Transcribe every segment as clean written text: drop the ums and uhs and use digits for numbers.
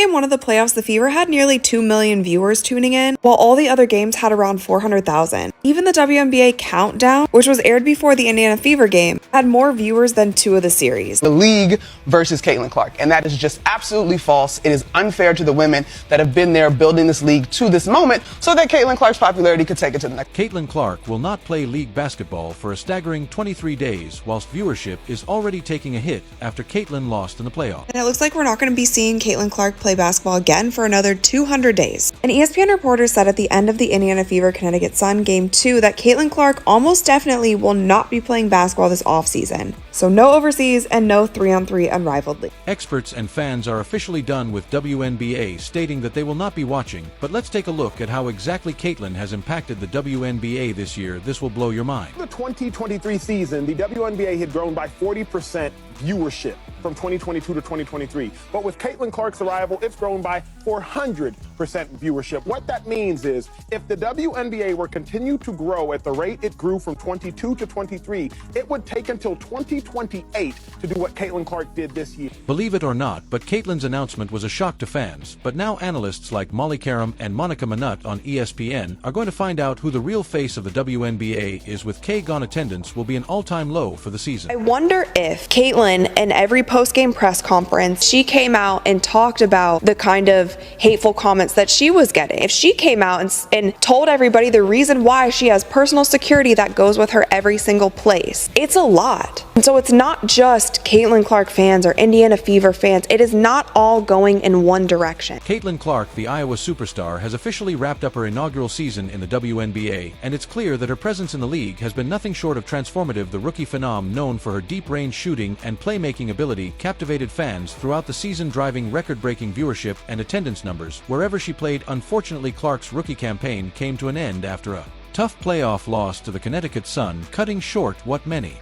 Game 1 of the playoffs, the Fever had nearly 2 million viewers tuning in, while all the other games had around 400,000. Even the WNBA Countdown, which was aired before the Indiana Fever game, had more viewers than 2 of the series. The league versus Caitlin Clark, and that is just absolutely false. It is unfair to the women that have been there building this league to this moment so that Caitlin Clark's popularity could take it to the next. Caitlin Clark will not play league basketball for a staggering 23 days, whilst viewership is already taking a hit after Caitlin lost in the playoffs. And it looks like we're not going to be seeing Caitlin Clark play basketball again for another 200 days. An ESPN reporter said at the end of the Indiana Fever Connecticut Sun Game 2 that Caitlin Clark almost definitely will not be playing basketball this offseason. So no overseas and no 3-on-3 unrivaled league. Experts and fans are officially done with WNBA, stating that they will not be watching, but let's take a look at how exactly Caitlin has impacted the WNBA this year. This will blow your mind. The 2023 season, the WNBA had grown by 40% viewership from 2022 to 2023. But with Caitlin Clark's arrival, it's grown by 400% viewership. What that means is if the WNBA were continue to grow at the rate it grew from 22 to 23, it would take until 2028 to do what Caitlin Clark did this year. Believe it or not, but Caitlin's announcement was a shock to fans. But now analysts like Molly Karam and Monica Minut on ESPN are going to find out who the real face of the WNBA is. With K gone, attendance will be an all-time low for the season. I wonder if Caitlin, in every post-game press conference, she came out and talked about the kind of hateful comments that she was getting. If she came out and told everybody the reason why she has personal security that goes with her every single place, it's a lot. And so it's not just Caitlin Clark fans or Indiana Fever fans. It is not all going in one direction. Caitlin Clark, the Iowa superstar, has officially wrapped up her inaugural season in the WNBA, and it's clear that her presence in the league has been nothing short of transformative. The rookie phenom, known for her deep-range shooting and playmaking ability, captivated fans throughout the season, driving record-breaking viewership and attendance numbers wherever she played. Unfortunately, Clark's rookie campaign came to an end after a tough playoff loss to the Connecticut Sun, cutting short what many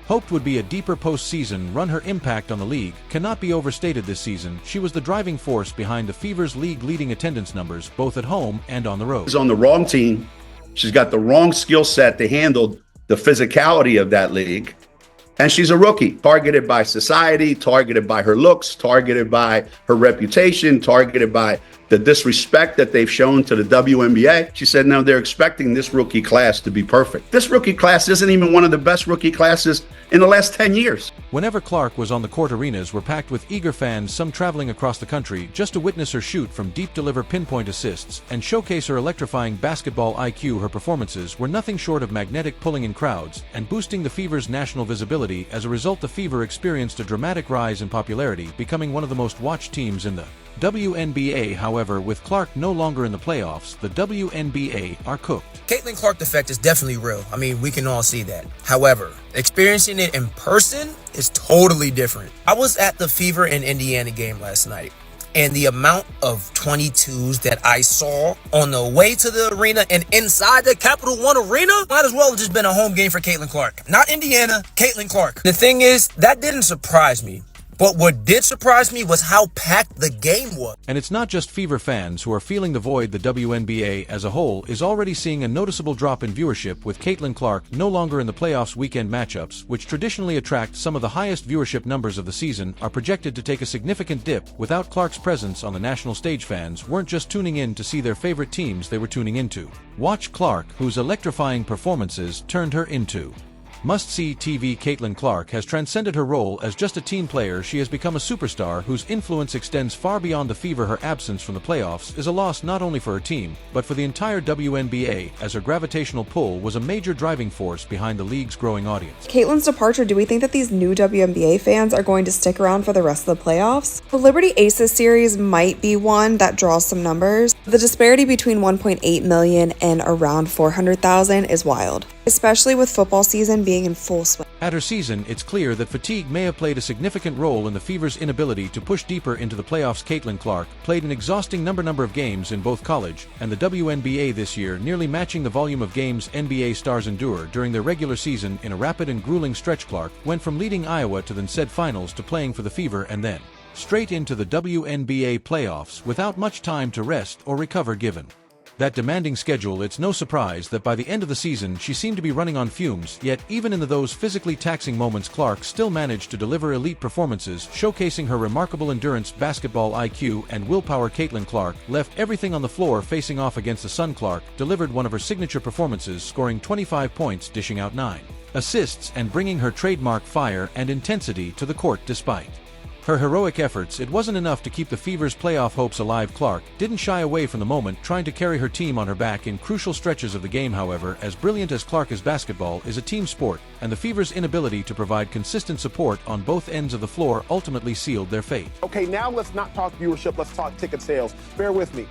hoped would be a deeper postseason run. Her impact on the league cannot be overstated this season. She was the driving force behind the Fever's league-leading attendance numbers, both at home and on the road. She's on the wrong team. She's got the wrong skill set to handle the physicality of that league. And she's a rookie, targeted by society, targeted by her looks, targeted by her reputation, targeted by the disrespect that they've shown to the WNBA. She said, no, they're expecting this rookie class to be perfect. This rookie class isn't even one of the best rookie classes in the last 10 years. Whenever Clark was on the court, arenas were packed with eager fans, some traveling across the country just to witness her shoot from deep, deliver pinpoint assists, and showcase her electrifying basketball IQ. Her performances were nothing short of magnetic, pulling in crowds and boosting the Fever's national visibility. As a result, the Fever experienced a dramatic rise in popularity, becoming one of the most watched teams in the WNBA. However, with Clark no longer in the playoffs, the WNBA are cooked. Caitlin Clark effect is definitely real. I mean, we can all see that. However, experiencing it in person is totally different. I was at the Fever and Indiana game last night, and the amount of 22s that I saw on the way to the arena and inside the Capital One Arena might as well have just been a home game for Caitlin Clark. Not Indiana, Caitlin Clark. The thing is, that didn't surprise me. But what did surprise me was how packed the game was. And it's not just Fever fans who are feeling the void. The WNBA as a whole is already seeing a noticeable drop in viewership, with Caitlin Clark no longer in the playoffs. Weekend matchups, which traditionally attract some of the highest viewership numbers of the season, are projected to take a significant dip. Without Clark's presence on the national stage, fans weren't just tuning in to see their favorite teams, they were tuning into watch Clark, whose electrifying performances turned her into must-see TV. Caitlin Clark has transcended her role as just a team player. She has become a superstar whose influence extends far beyond the Fever. Her absence from the playoffs is a loss not only for her team, but for the entire WNBA, as her gravitational pull was a major driving force behind the league's growing audience. Caitlin's departure, do we think that these new WNBA fans are going to stick around for the rest of the playoffs? The Liberty Aces series might be one that draws some numbers. The disparity between 1.8 million and around 400,000 is wild, especially with football season being in full swing. At her season, it's clear that fatigue may have played a significant role in the Fever's inability to push deeper into the playoffs. Caitlin Clark played an exhausting number of games in both college and the WNBA this year, nearly matching the volume of games NBA stars endure during their regular season. In a rapid and grueling stretch, Clark went from leading Iowa to the said finals to playing for the Fever and then straight into the WNBA playoffs without much time to rest or recover given That demanding schedule, it's no surprise that by the end of the season she seemed to be running on fumes, yet even in those physically taxing moments Clark still managed to deliver elite performances, showcasing her remarkable endurance, basketball IQ, and willpower. Caitlin Clark left everything on the floor facing off against the Sun. Clark delivered one of her signature performances, scoring 25 points, dishing out 9 assists, and bringing her trademark fire and intensity to the court. Despite her heroic efforts, it wasn't enough to keep the Fever's playoff hopes alive. Clark didn't shy away from the moment, trying to carry her team on her back in crucial stretches of the game. However, as brilliant as Clark is, basketball is a team sport, and the Fever's inability to provide consistent support on both ends of the floor ultimately sealed their fate. Okay, now let's not talk viewership, let's talk ticket sales. Bear with me.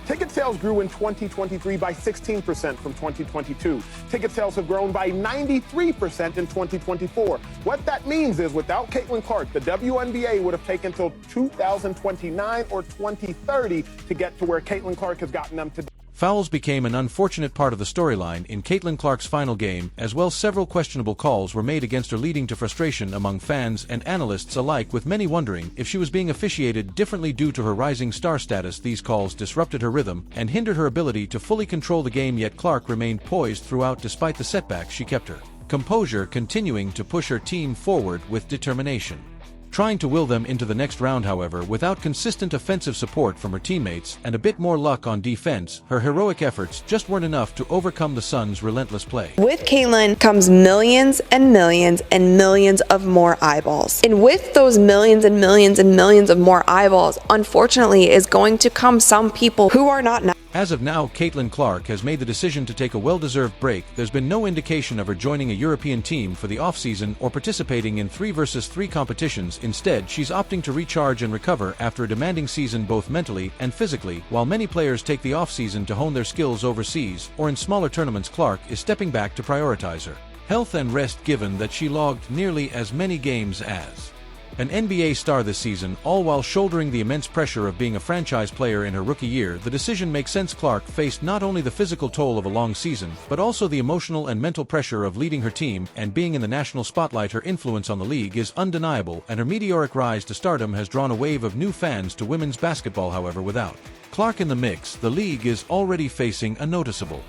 Ticket sales grew in 2023 by 16% from 2022. Ticket sales have grown by 93% in 2024. What that means is without Caitlin Clark, the WNBA would have taken till 2029 or 2030 to get to where Caitlin Clark has gotten them today. Fouls became an unfortunate part of the storyline in Caitlin Clark's final game, as well several questionable calls were made against her, leading to frustration among fans and analysts alike, with many wondering if she was being officiated differently due to her rising star status. These calls disrupted her rhythm and hindered her ability to fully control the game, yet Clark remained poised throughout. Despite the setbacks, she kept her composure, continuing to push her team forward with determination. Trying to will them into the next round, however, without consistent offensive support from her teammates and a bit more luck on defense, her heroic efforts just weren't enough to overcome the Suns' relentless play. With Caitlin comes millions and millions and millions of more eyeballs. And with those millions and millions and millions of more eyeballs, unfortunately, is going to come some people who are not nice. As of now, Caitlin Clark has made the decision to take a well-deserved break. There's been no indication of her joining a European team for the offseason or participating in 3-versus-3 competitions. Instead, she's opting to recharge and recover after a demanding season both mentally and physically. While many players take the offseason to hone their skills overseas or in smaller tournaments, Clark is stepping back to prioritize her health and rest, given that she logged nearly as many games as an NBA star this season, all while shouldering the immense pressure of being a franchise player in her rookie year. The decision makes sense. Clark faced not only the physical toll of a long season, but also the emotional and mental pressure of leading her team and being in the national spotlight. Her influence on the league is undeniable, and her meteoric rise to stardom has drawn a wave of new fans to women's basketball. However, without Clark in the mix, the league is already facing a noticeable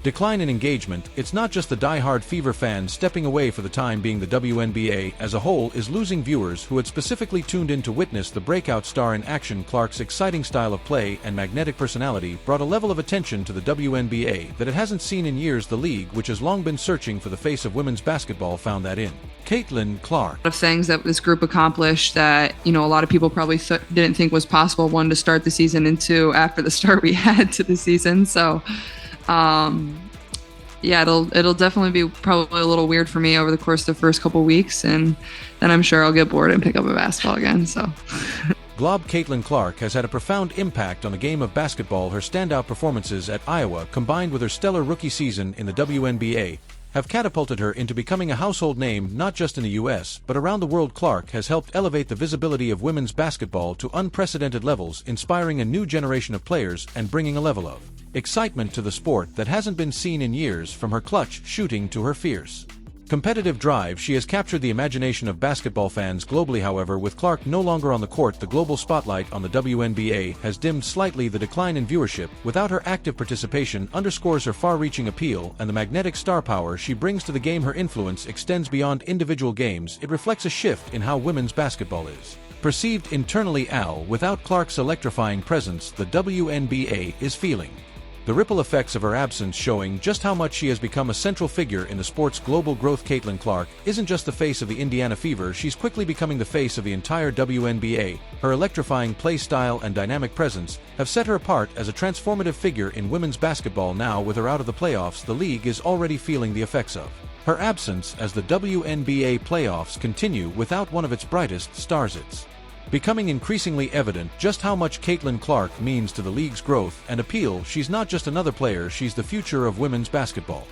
decline in engagement. It's not just the die-hard Fever fans stepping away for the time being. The WNBA as a whole is losing viewers who had specifically tuned in to witness the breakout star in action. Clark's exciting style of play and magnetic personality brought a level of attention to the WNBA that it hasn't seen in years. The league, which has long been searching for the face of women's basketball, found that in Caitlin Clark. A lot of things that this group accomplished that, a lot of people probably didn't think was possible, one, to start the season, and two, after the start we had to the season. So yeah, it'll definitely be probably a little weird for me over the course of the first couple weeks, and then I'm sure I'll get bored and pick up a basketball again. So Glob Caitlin Clark has had a profound impact on the game of basketball. Her standout performances at Iowa, combined with her stellar rookie season in the WNBA, have catapulted her into becoming a household name not just in the US, but around the world. Clark has helped elevate the visibility of women's basketball to unprecedented levels, inspiring a new generation of players and bringing a level of excitement to the sport that hasn't been seen in years. From her clutch shooting to her fierce competitive drive, she has captured the imagination of basketball fans globally. However, with Clark no longer on the court, the global spotlight on the WNBA has dimmed slightly. The decline in viewership without her active participation underscores her far-reaching appeal and the magnetic star power she brings to the game. Her influence extends beyond individual games. It reflects a shift in how women's basketball is perceived internally. Without Clark's electrifying presence, the WNBA is feeling the ripple effects of her absence, showing just how much she has become a central figure in the sport's global growth. Caitlin Clark isn't just the face of the Indiana Fever, she's quickly becoming the face of the entire WNBA. Her electrifying play style and dynamic presence have set her apart as a transformative figure in women's basketball. Now, with her out of the playoffs, the league is already feeling the effects of her absence as the WNBA playoffs continue without one of its brightest stars. It's becoming increasingly evident just how much Caitlin Clark means to the league's growth and appeal. She's not just another player, she's the future of women's basketball.